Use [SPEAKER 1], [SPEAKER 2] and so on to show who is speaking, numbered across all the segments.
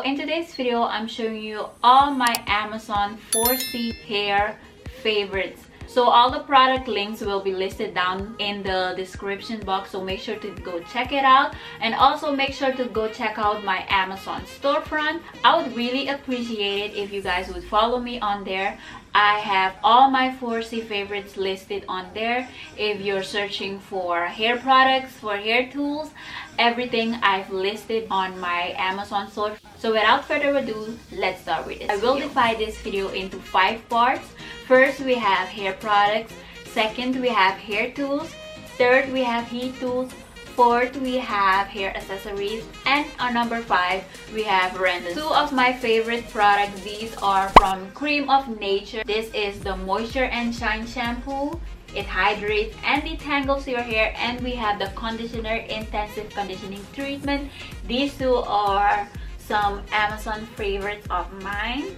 [SPEAKER 1] in today's video, I'm showing you all my Amazon 4C hair favorites. So all the product links will be listed down in the description box, so make sure to go check it out, and also make sure to go check out my Amazon storefront. I would really appreciate it if you guys would follow me on there. I have all my 4C favorites listed on there. If you're searching for hair products, for hair tools, everything I've listed on my Amazon store. So without further ado, let's start with this. I will divide this video into 5 parts. First, we have hair products. Second, we have hair tools. Third, we have heat tools. Fourth, we have hair accessories. And on number 5, we have random. 2 of my favorite products. These are from Cream of Nature. This is the Moisture and Shine Shampoo. It hydrates and detangles your hair. And we have the Conditioner Intensive Conditioning Treatment. These 2 are some Amazon favorites of mine.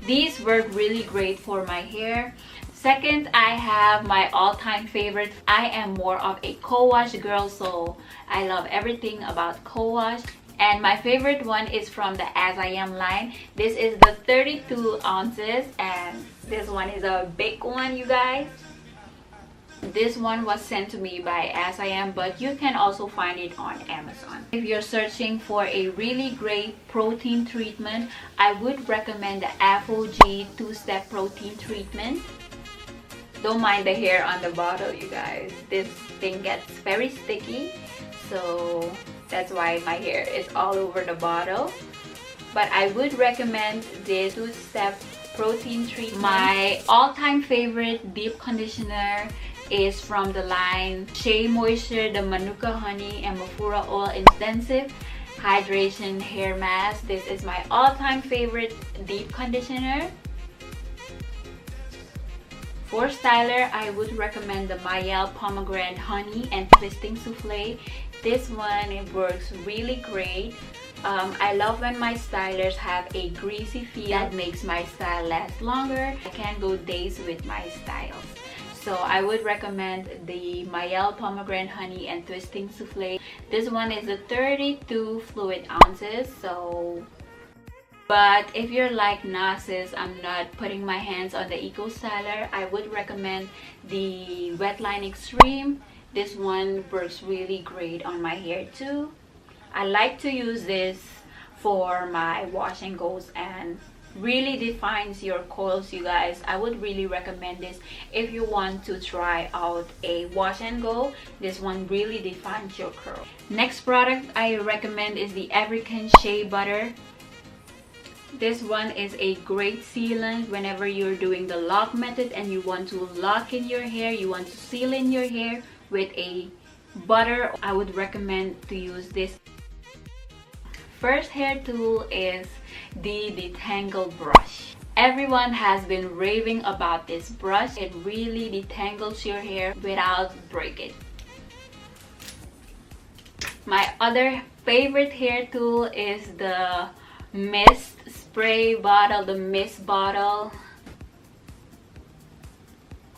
[SPEAKER 1] These work really great for my hair. Second, I have my all-time favorite. I am more of a co-wash girl, so I love everything about co-wash. And my favorite one is from the As I Am line. This is the 32 ounces, and this one is a big one, you guys. This one was sent to me by As I Am, but you can also find it on Amazon. If you're searching for a really great protein treatment, I would recommend the Apogee 2-step protein treatment. Don't mind the hair on the bottle, you guys. This thing gets very sticky, so that's why my hair is all over the bottle. But I would recommend this 2-step protein treatment. My all-time favorite deep conditioner is from the line Shea Moisture, the Manuka Honey and Mafura Oil Intensive Hydration Hair Mask. This is my all-time favorite deep conditioner. For styler, I would recommend the Mayel Pomegranate Honey and Twisting Souffle. This one, it works really great. I love when my stylers have a greasy feel. That makes my style last longer. I can go days with my styles. So I would recommend the Mayel Pomegranate Honey and Twisting Souffle. This one is a 32 fluid ounces. But if you're like Nasis, I'm not putting my hands on the Eco Styler, I would recommend the Wetline Extreme. This one works really great on my hair too. I like to use this for my wash and goes and really defines your coils, you guys. I would really recommend this if you want to try out a wash and go. This one really defines your curl. Next product I recommend is the African Shea Butter. This one is a great sealant whenever you're doing the lock method and you want to lock in your hair, you want to seal in your hair with a butter. I would recommend to use this. First hair tool is the Detangle Brush. Everyone has been raving about this brush. It really detangles your hair without breaking. My other favorite hair tool is the mist spray bottle, the mist bottle.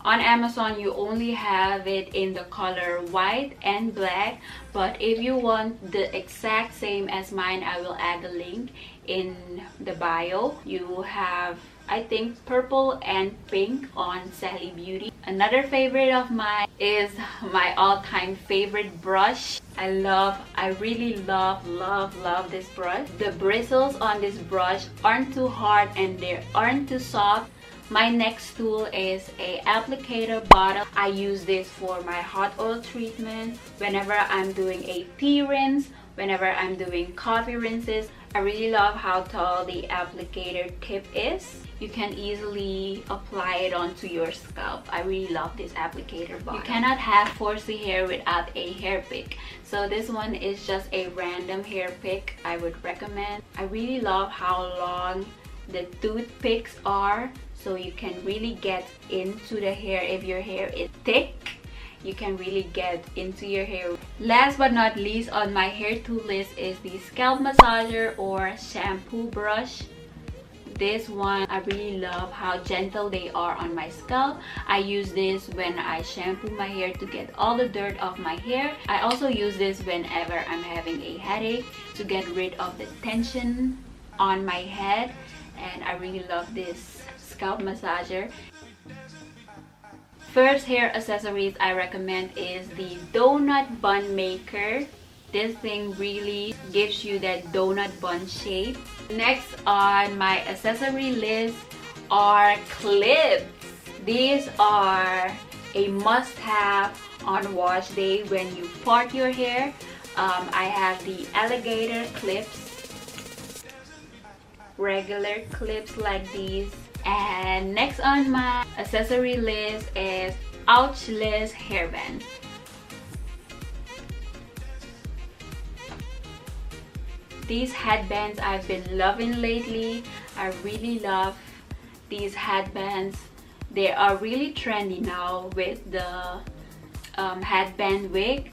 [SPEAKER 1] On Amazon, you only have it in the color white and black, but if you want the exact same as mine, I will add the link in the bio. You have, I think, purple and pink on Sally Beauty. Another favorite of mine is my all-time favorite brush. I really love this brush. The bristles on this brush aren't too hard and they aren't too soft. My next tool is a Applicator Bottle. I use this for my hot oil treatment, whenever I'm doing a tea rinse, whenever I'm doing coffee rinses. I really love how tall the applicator tip is. You can easily apply it onto your scalp. I really love this applicator bottle. You cannot have 4C hair without a hair pick. So this one is just a random hair pick I would recommend. I really love how long the toothpicks are, so you can really get into the hair. If your hair is thick, you can really get into your hair. Last but not least on my hair tool list is the scalp massager or shampoo brush. This one, I really love how gentle they are on my scalp. I use this when I shampoo my hair to get all the dirt off my hair. I also use this whenever I'm having a headache to get rid of the tension on my head. And I really love this scalp massager. First hair accessories I recommend is the Donut Bun Maker. This thing really gives you that donut bun shape. Next on my accessory list are clips. These are a must-have on wash day when you part your hair. I have the Alligator Clips, regular clips like these. And next on my accessory list is Ouchless Hairband. These headbands I've been loving lately. I really love these headbands. They are really trendy now with the headband wig.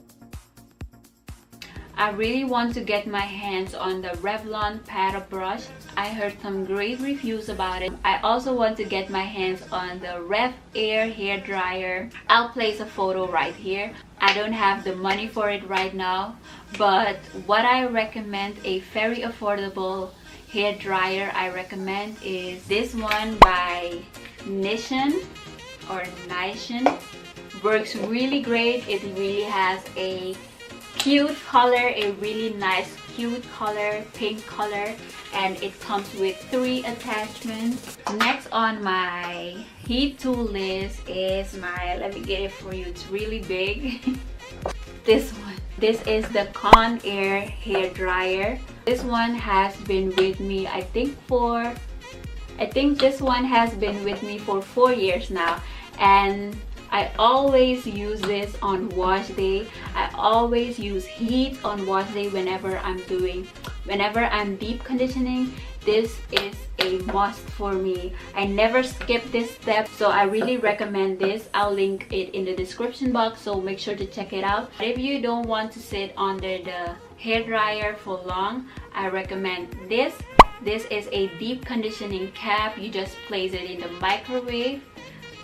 [SPEAKER 1] I really want to get my hands on the Revlon paddle brush. I heard some great reviews about it. I also want to get my hands on the Rev Air hair dryer. I'll place a photo right here. I don't have the money for it right now, but what I recommend, a very affordable hair dryer I recommend, is this one by Nishan or Nishan. Works really great. It really has a cute color, a really nice cute color, pink color, and it comes with 3 attachments. Next on my heat tool list is my, let me get it for you, it's really big. This one. This is the Conair hair dryer. This one has been with me, I think this one has been with me for 4 years now, and I always use this on wash day. I always use heat on wash day whenever I'm deep conditioning. This is a must for me. I never skip this step, so I really recommend this. I'll link it in the description box, so make sure to check it out. If you don't want to sit under the hair dryer for long, I recommend this. This is a deep conditioning cap. You just place it in the microwave,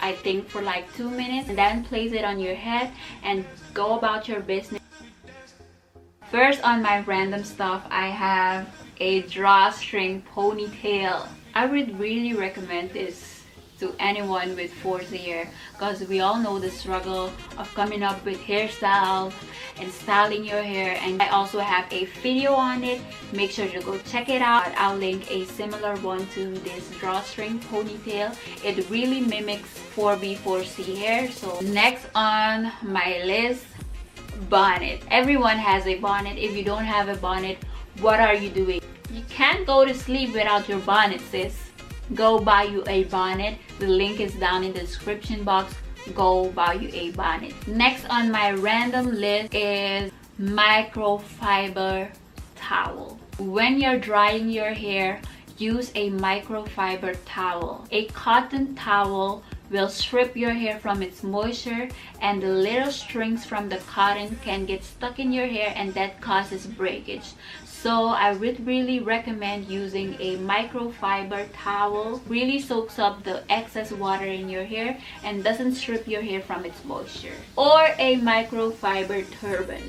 [SPEAKER 1] I think for like 2 minutes, and then place it on your head and go about your business. First on my random stuff, I have a Drawstring Ponytail. I would really recommend this to anyone with forced hair, because we all know the struggle of coming up with hairstyles and styling your hair, and I also have a video on it. Make sure to go check it out. I'll link a similar one to this Drawstring Ponytail. It really mimics 4B4C hair. So next on my list, bonnet. Everyone has a bonnet. If you don't have a bonnet, what are you doing? You can't go to sleep without your bonnet, sis. Go buy you a bonnet. The link is down in the description box. Go buy you a bonnet. Next on my random list is Microfiber Towel. When you're drying your hair, use a microfiber towel. A cotton towel will strip your hair from its moisture, and the little strings from the cotton can get stuck in your hair, and that causes breakage. So I would really recommend using a microfiber towel. Really soaks up the excess water in your hair and doesn't strip your hair from its moisture. Or a microfiber turban.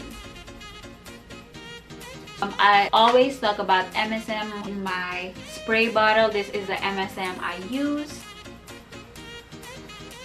[SPEAKER 1] I always talk about MSM in my spray bottle. This is the MSM I use.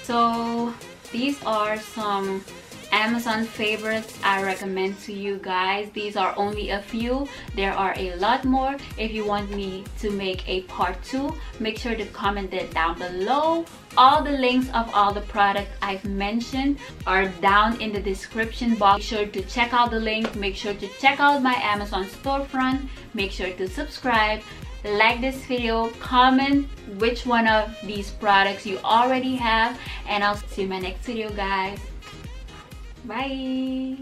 [SPEAKER 1] So these are some Amazon favorites I recommend to you guys. These are only a few. There are a lot more. If you want me to make a part 2, make sure to comment it down below. All the links of all the products I've mentioned are down in the description box. Make sure to check out the link. Make sure to check out my Amazon storefront. Make sure to subscribe. Like this video, comment which one of these products you already have, and I'll see you in my next video, guys. Bye.